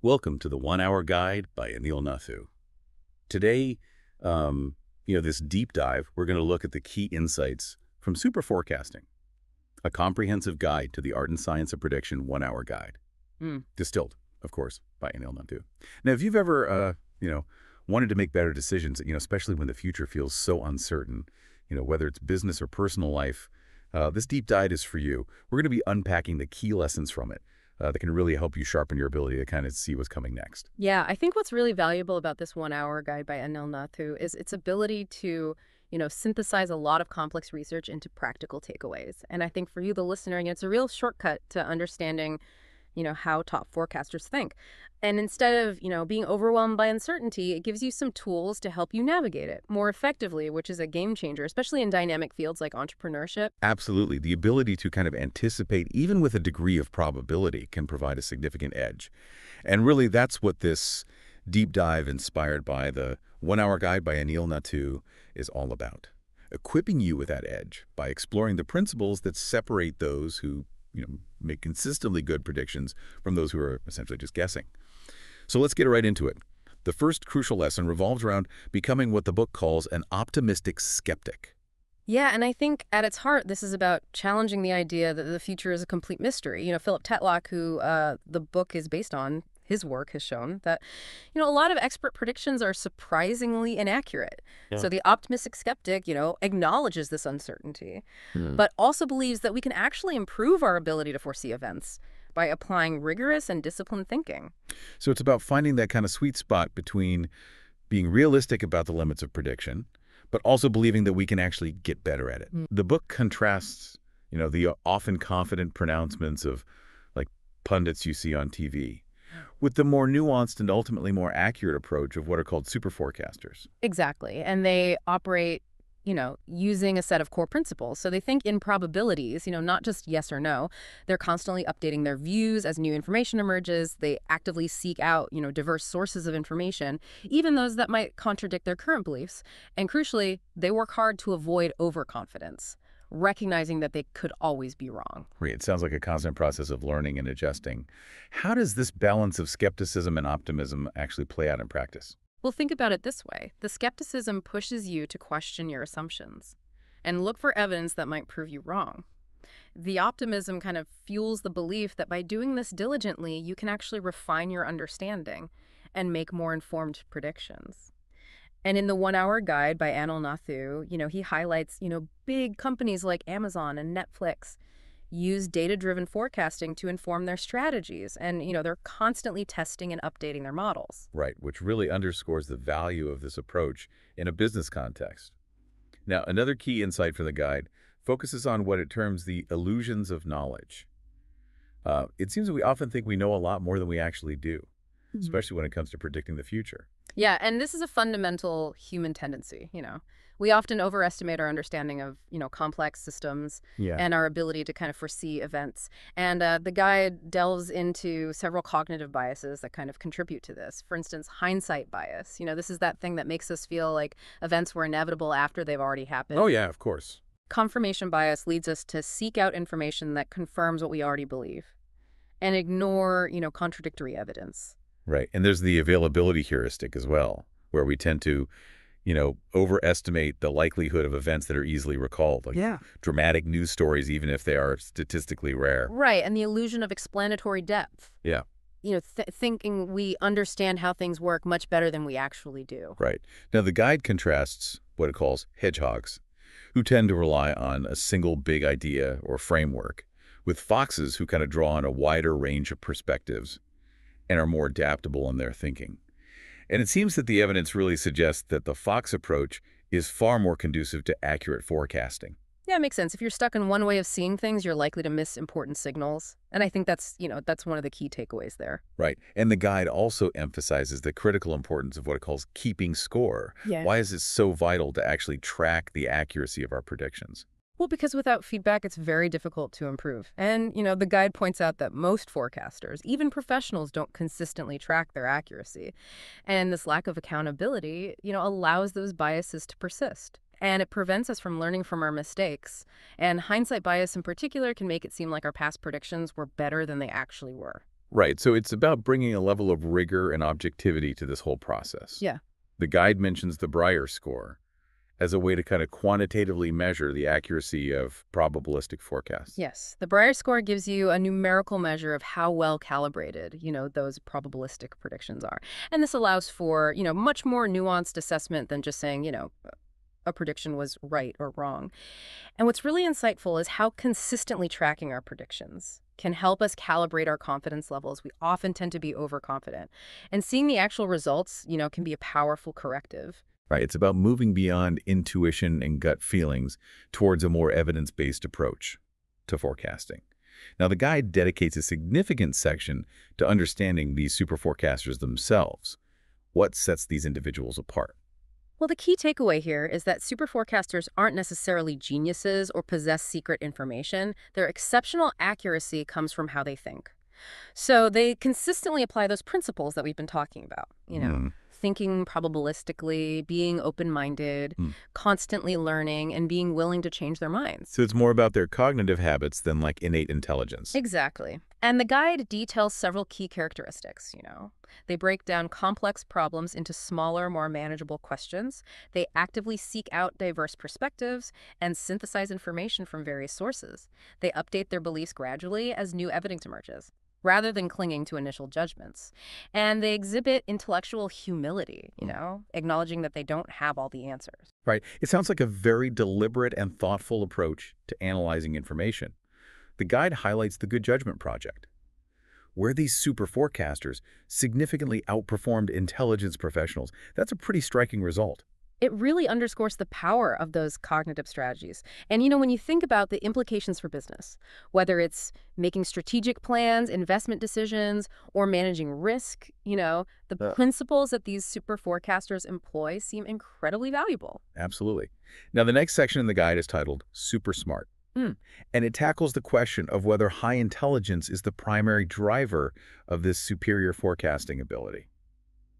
Welcome to the 1 Hour Guide by Anil Nathu. Today, this deep dive, we're going to look at the key insights from Superforecasting, a comprehensive guide to the art and science of prediction 1 Hour Guide. Distilled, of course, by Anil Nathu. Now, if you've ever, wanted to make better decisions, especially when the future feels so uncertain, whether it's business or personal life, this deep dive is for you. We're going to be unpacking the key lessons from it. That can really help you sharpen your ability to kind of see what's coming next. Yeah, I think what's really valuable about this 1 hour guide by Anil Nathu is its ability to, synthesize a lot of complex research into practical takeaways. And I think for you, the listener, it's a real shortcut to understanding, how top forecasters think. And instead of, being overwhelmed by uncertainty, it gives you some tools to help you navigate it more effectively, which is a game changer, especially in dynamic fields like entrepreneurship. Absolutely. The ability to kind of anticipate, even with a degree of probability, can provide a significant edge. And really, that's what this deep dive inspired by the 1 Hour Guide by Anil Nathu is all about. Equipping you with that edge by exploring the principles that separate those who make consistently good predictions from those who are essentially just guessing. So let's get right into it. The first crucial lesson revolves around becoming what the book calls an optimistic skeptic. Yeah, and I think at its heart, this is about challenging the idea that the future is a complete mystery. Philip Tetlock, who the book is based on, his work has shown that, a lot of expert predictions are surprisingly inaccurate. Yeah. So the optimistic skeptic, acknowledges this uncertainty, but also believes that we can actually improve our ability to foresee events by applying rigorous and disciplined thinking. So it's about finding that kind of sweet spot between being realistic about the limits of prediction, but also believing that we can actually get better at it. The book contrasts, the often confident pronouncements of like pundits you see on TV with the more nuanced and ultimately more accurate approach of what are called superforecasters. Exactly. And they operate, using a set of core principles. So they think in probabilities, not just yes or no. They're constantly updating their views as new information emerges. They actively seek out, diverse sources of information, even those that might contradict their current beliefs. And crucially, they work hard to avoid overconfidence, recognizing that they could always be wrong. Right. It sounds like a constant process of learning and adjusting. How does this balance of skepticism and optimism actually play out in practice? Well, think about it this way. The skepticism pushes you to question your assumptions and look for evidence that might prove you wrong. The optimism kind of fuels the belief that by doing this diligently, you can actually refine your understanding and make more informed predictions. And in the 1 Hour Guide by Anil Nathu, he highlights, big companies like Amazon and Netflix use data-driven forecasting to inform their strategies. And, they're constantly testing and updating their models. Right, which really underscores the value of this approach in a business context. Now, another key insight from the guide focuses on what it terms the illusions of knowledge. It seems that we often think we know a lot more than we actually do, especially when it comes to predicting the future. Yeah, and this is a fundamental human tendency, We often overestimate our understanding of, complex systems and our ability to kind of foresee events. And the guide delves into several cognitive biases that kind of contribute to this. For instance, hindsight bias. This is that thing that makes us feel like events were inevitable after they've already happened. Oh, yeah, of course. Confirmation bias leads us to seek out information that confirms what we already believe and ignore, contradictory evidence. Right. And there's the availability heuristic as well, where we tend to, overestimate the likelihood of events that are easily recalled, like dramatic news stories, even if they are statistically rare. Right. And the illusion of explanatory depth. Yeah. Thinking we understand how things work much better than we actually do. Right. Now, the guide contrasts what it calls hedgehogs, who tend to rely on a single big idea or framework, with foxes who kind of draw on a wider range of perspectives and are more adaptable in their thinking. And it seems that the evidence really suggests that the fox approach is far more conducive to accurate forecasting. Yeah, it makes sense. If you're stuck in one way of seeing things, you're likely to miss important signals. And I think that's one of the key takeaways there. Right. And the guide also emphasizes the critical importance of what it calls keeping score. Yeah. Why is it so vital to actually track the accuracy of our predictions? Well, because without feedback, it's very difficult to improve. And, the guide points out that most forecasters, even professionals, don't consistently track their accuracy. And this lack of accountability, allows those biases to persist. And it prevents us from learning from our mistakes. And hindsight bias in particular can make it seem like our past predictions were better than they actually were. Right, so it's about bringing a level of rigor and objectivity to this whole process. Yeah. The guide mentions the Breyer score as a way to kind of quantitatively measure the accuracy of probabilistic forecasts. Yes, the Breyer score gives you a numerical measure of how well calibrated, those probabilistic predictions are. And this allows for, much more nuanced assessment than just saying, a prediction was right or wrong. And what's really insightful is how consistently tracking our predictions can help us calibrate our confidence levels. We often tend to be overconfident. And seeing the actual results, can be a powerful corrective. Right, it's about moving beyond intuition and gut feelings towards a more evidence-based approach to forecasting. Now, the guide dedicates a significant section to understanding these superforecasters themselves. What sets these individuals apart? Well, the key takeaway here is that superforecasters aren't necessarily geniuses or possess secret information. Their exceptional accuracy comes from how they think. So they consistently apply those principles that we've been talking about, Hmm. thinking probabilistically, being open-minded, Hmm. constantly learning, and being willing to change their minds. So it's more about their cognitive habits than like innate intelligence. Exactly. And the guide details several key characteristics. They break down complex problems into smaller, more manageable questions. They actively seek out diverse perspectives and synthesize information from various sources. They update their beliefs gradually as new evidence emerges, rather than clinging to initial judgments. And they exhibit intellectual humility, acknowledging that they don't have all the answers. Right. It sounds like a very deliberate and thoughtful approach to analyzing information. The guide highlights the Good Judgment Project, where these super forecasters significantly outperformed intelligence professionals. That's a pretty striking result. It really underscores the power of those cognitive strategies. And, when you think about the implications for business, whether it's making strategic plans, investment decisions, or managing risk, the principles that these super forecasters employ seem incredibly valuable. Absolutely. Now, the next section in the guide is titled Super Smart. Mm. And it tackles the question of whether high intelligence is the primary driver of this superior forecasting ability.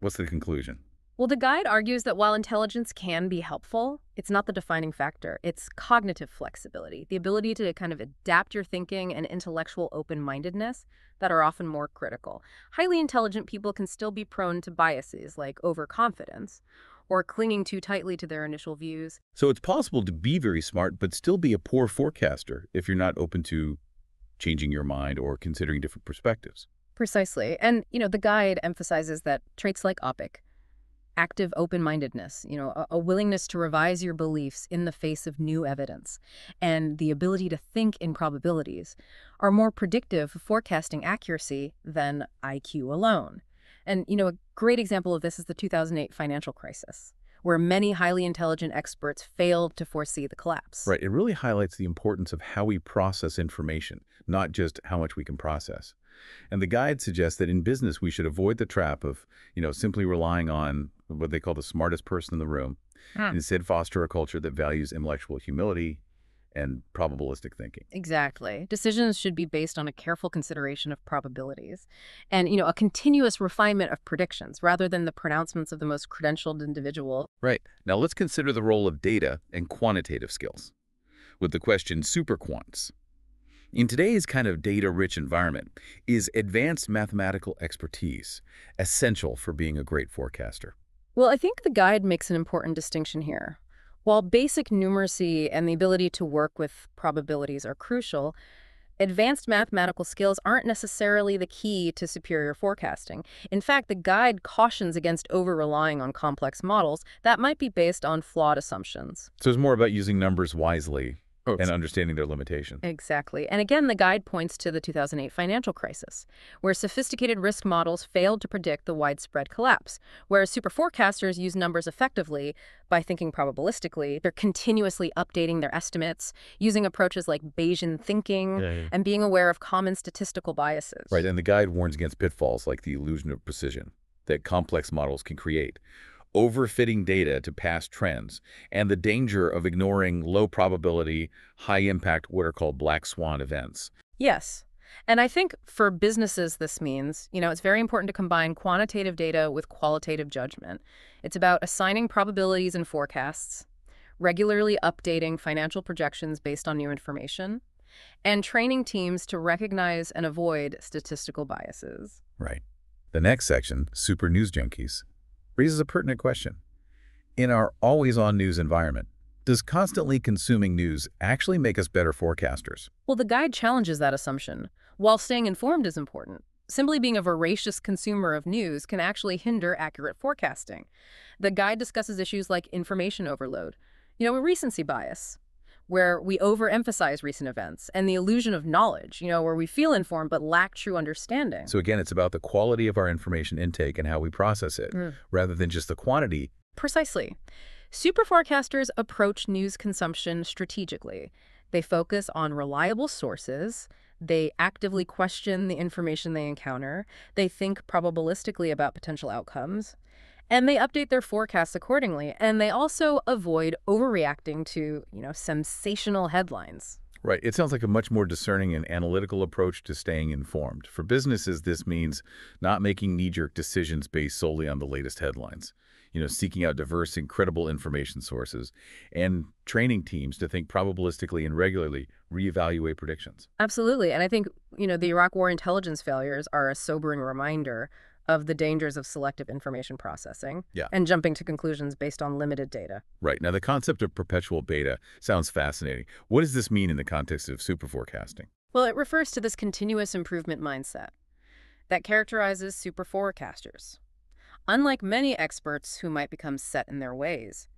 What's the conclusion? Well, the guide argues that while intelligence can be helpful, it's not the defining factor. It's cognitive flexibility, the ability to kind of adapt your thinking and intellectual open-mindedness that are often more critical. Highly intelligent people can still be prone to biases like overconfidence or clinging too tightly to their initial views. So it's possible to be very smart but still be a poor forecaster if you're not open to changing your mind or considering different perspectives. Precisely. And, the guide emphasizes that traits like OPIC, active open-mindedness, a willingness to revise your beliefs in the face of new evidence, and the ability to think in probabilities are more predictive of forecasting accuracy than IQ alone. And, a great example of this is the 2008 financial crisis, where many highly intelligent experts failed to foresee the collapse. Right. It really highlights the importance of how we process information, not just how much we can process. And the guide suggests that in business, we should avoid the trap of, simply relying on what they call the smartest person in the room, and instead foster a culture that values intellectual humility and probabilistic thinking. Exactly. Decisions should be based on a careful consideration of probabilities and, a continuous refinement of predictions rather than the pronouncements of the most credentialed individual. Right. Now let's consider the role of data and quantitative skills with the question superquants. In today's kind of data-rich environment, is advanced mathematical expertise essential for being a great forecaster? Well, I think the guide makes an important distinction here. While basic numeracy and the ability to work with probabilities are crucial, advanced mathematical skills aren't necessarily the key to superior forecasting. In fact, the guide cautions against over-relying on complex models that might be based on flawed assumptions. So it's more about using numbers wisely and understanding their limitations. Exactly. And again, the guide points to the 2008 financial crisis, where sophisticated risk models failed to predict the widespread collapse, whereas superforecasters use numbers effectively by thinking probabilistically. They're continuously updating their estimates, using approaches like Bayesian thinking, and being aware of common statistical biases. Right, and the guide warns against pitfalls like the illusion of precision that complex models can create, overfitting data to past trends, and the danger of ignoring low probability, high impact, what are called black swan events. Yes. And I think for businesses, this means, it's very important to combine quantitative data with qualitative judgment. It's about assigning probabilities and forecasts, regularly updating financial projections based on new information, and training teams to recognize and avoid statistical biases. Right. The next section, super news junkies, raises a pertinent question. In our always-on news environment, does constantly consuming news actually make us better forecasters? Well, the guide challenges that assumption. While staying informed is important, simply being a voracious consumer of news can actually hinder accurate forecasting. The guide discusses issues like information overload, recency bias, where we overemphasize recent events, and the illusion of knowledge, where we feel informed but lack true understanding. So again, it's about the quality of our information intake and how we process it, rather than just the quantity. Precisely. Superforecasters approach news consumption strategically. They focus on reliable sources. They actively question the information they encounter. They think probabilistically about potential outcomes. And they update their forecasts accordingly. And they also avoid overreacting to, sensational headlines. Right. It sounds like a much more discerning and analytical approach to staying informed. For businesses, this means not making knee-jerk decisions based solely on the latest headlines. Seeking out diverse and credible information sources, and training teams to think probabilistically and regularly reevaluate predictions. Absolutely. And I think, the Iraq War intelligence failures are a sobering reminder of the dangers of selective information processing and jumping to conclusions based on limited data. Right. Now, the concept of perpetual beta sounds fascinating. What does this mean in the context of superforecasting? Well, it refers to this continuous improvement mindset that characterizes superforecasters. Unlike many experts who might become set in their ways,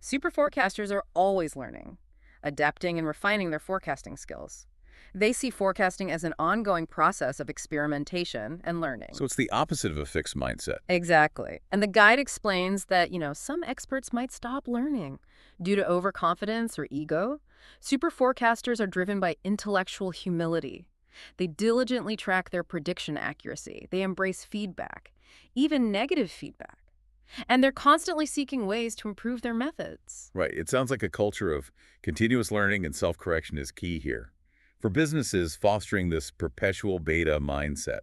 superforecasters are always learning, adapting and refining their forecasting skills. They see forecasting as an ongoing process of experimentation and learning. So it's the opposite of a fixed mindset. Exactly. And the guide explains that, some experts might stop learning due to overconfidence or ego. Superforecasters are driven by intellectual humility. They diligently track their prediction accuracy. They embrace feedback, even negative feedback. And they're constantly seeking ways to improve their methods. Right. It sounds like a culture of continuous learning and self-correction is key here. For businesses, fostering this perpetual beta mindset,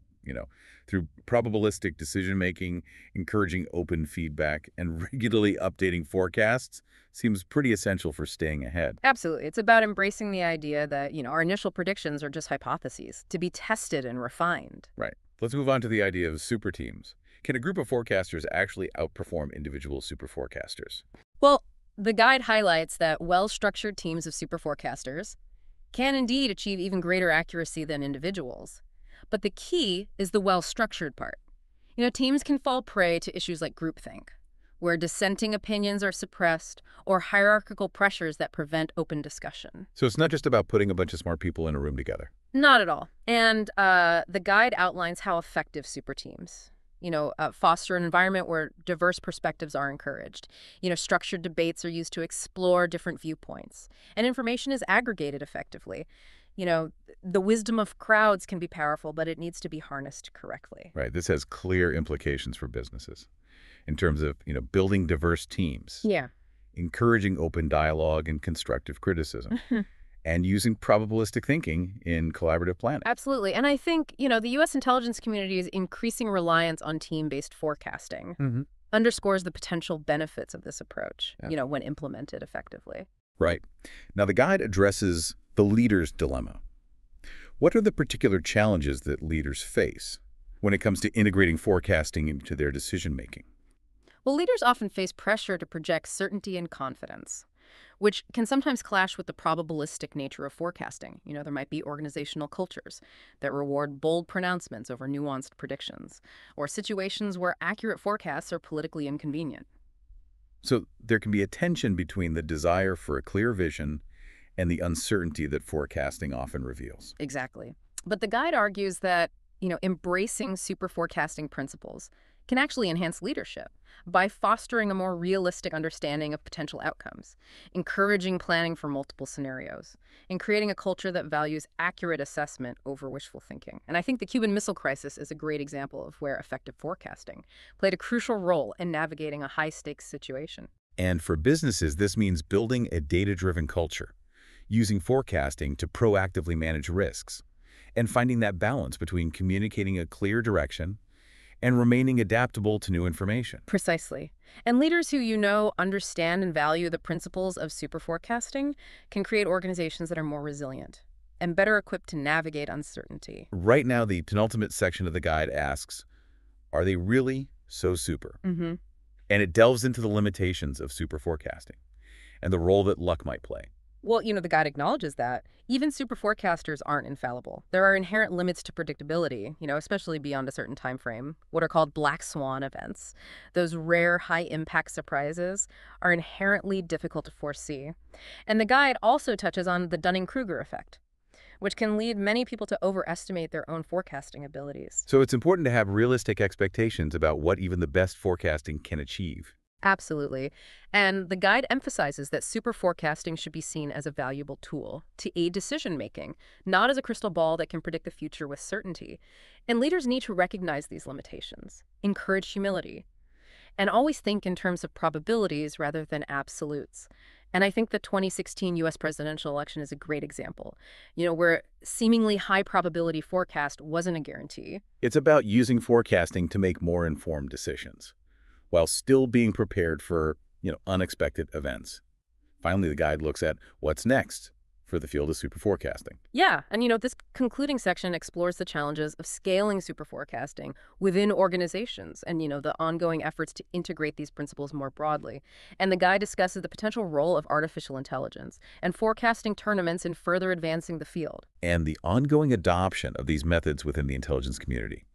through probabilistic decision-making, encouraging open feedback, and regularly updating forecasts seems pretty essential for staying ahead. Absolutely. It's about embracing the idea that, our initial predictions are just hypotheses to be tested and refined. Right. Let's move on to the idea of super teams. Can a group of forecasters actually outperform individual super forecasters? Well, the guide highlights that well-structured teams of super forecasters can indeed achieve even greater accuracy than individuals. But the key is the well-structured part. Teams can fall prey to issues like groupthink, where dissenting opinions are suppressed, or hierarchical pressures that prevent open discussion. So it's not just about putting a bunch of smart people in a room together. Not at all. And the guide outlines how effective super teams foster an environment where diverse perspectives are encouraged. Structured debates are used to explore different viewpoints, and information is aggregated effectively. The wisdom of crowds can be powerful, but it needs to be harnessed correctly. Right. This has clear implications for businesses in terms of, building diverse teams. Yeah. Encouraging open dialogue and constructive criticism. And using probabilistic thinking in collaborative planning. Absolutely. And I think, the U.S. intelligence community's increasing reliance on team-based forecasting underscores the potential benefits of this approach, when implemented effectively. Right. Now, the guide addresses the leader's dilemma. What are the particular challenges that leaders face when it comes to integrating forecasting into their decision-making? Well, leaders often face pressure to project certainty and confidence, which can sometimes clash with the probabilistic nature of forecasting. There might be organizational cultures that reward bold pronouncements over nuanced predictions, or situations where accurate forecasts are politically inconvenient. So there can be a tension between the desire for a clear vision and the uncertainty that forecasting often reveals. Exactly. But the guide argues that, embracing super forecasting principles can actually enhance leadership by fostering a more realistic understanding of potential outcomes, encouraging planning for multiple scenarios, and creating a culture that values accurate assessment over wishful thinking. And I think the Cuban Missile Crisis is a great example of where effective forecasting played a crucial role in navigating a high-stakes situation. And for businesses, this means building a data-driven culture, using forecasting to proactively manage risks, and finding that balance between communicating a clear direction and remaining adaptable to new information. Precisely. And leaders who understand and value the principles of super forecasting can create organizations that are more resilient, and better equipped to navigate uncertainty. Right now, the penultimate section of the guide asks, are they really so super? Mm-hmm. And it delves into the limitations of super forecasting and the role that luck might play. Well, the guide acknowledges that even super forecasters aren't infallible. There are inherent limits to predictability, especially beyond a certain time frame, what are called black swan events. Those rare high-impact surprises are inherently difficult to foresee. And the guide also touches on the Dunning-Kruger effect, which can lead many people to overestimate their own forecasting abilities. So it's important to have realistic expectations about what even the best forecasting can achieve. Absolutely. And the guide emphasizes that super forecasting should be seen as a valuable tool to aid decision-making, not as a crystal ball that can predict the future with certainty. And leaders need to recognize these limitations, encourage humility, and always think in terms of probabilities rather than absolutes. And I think the 2016 U.S. presidential election is a great example, where seemingly high probability forecast wasn't a guarantee. It's about using forecasting to make more informed decisions, while still being prepared for, unexpected events. Finally, the guide looks at what's next for the field of super forecasting. Yeah, and this concluding section explores the challenges of scaling super forecasting within organizations and, the ongoing efforts to integrate these principles more broadly. And the guide discusses the potential role of artificial intelligence and forecasting tournaments in further advancing the field. And the ongoing adoption of these methods within the intelligence community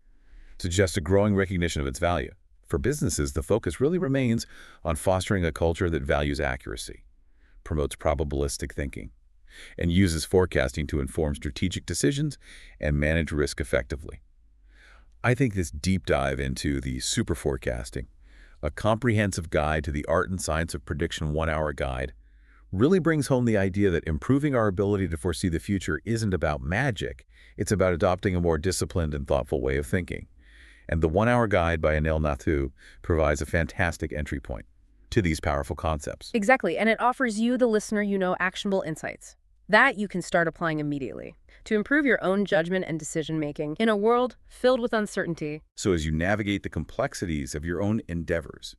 suggests a growing recognition of its value. For businesses, the focus really remains on fostering a culture that values accuracy, promotes probabilistic thinking, and uses forecasting to inform strategic decisions and manage risk effectively. I think this deep dive into the super forecasting, a comprehensive guide to the art and science of prediction 1-hour guide, really brings home the idea that improving our ability to foresee the future isn't about magic, it's about adopting a more disciplined and thoughtful way of thinking. And the 1-hour guide by Anil Nathu provides a fantastic entry point to these powerful concepts. Exactly, and it offers you, the listener, actionable insights that you can start applying immediately to improve your own judgment and decision-making in a world filled with uncertainty. So as you navigate the complexities of your own endeavors,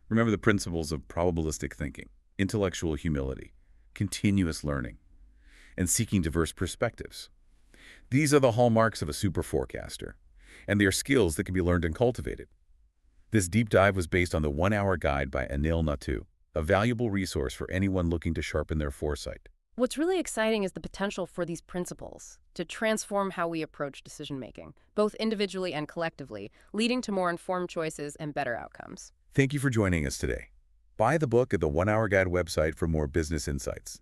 remember the principles of probabilistic thinking, intellectual humility, continuous learning, and seeking diverse perspectives. These are the hallmarks of a super forecaster, and they are skills that can be learned and cultivated. This deep dive was based on the 1-hour guide by Anil Nathu, a valuable resource for anyone looking to sharpen their foresight. What's really exciting is the potential for these principles to transform how we approach decision-making, both individually and collectively, leading to more informed choices and better outcomes. Thank you for joining us today. Buy the book at the 1-hour guide website for more business insights.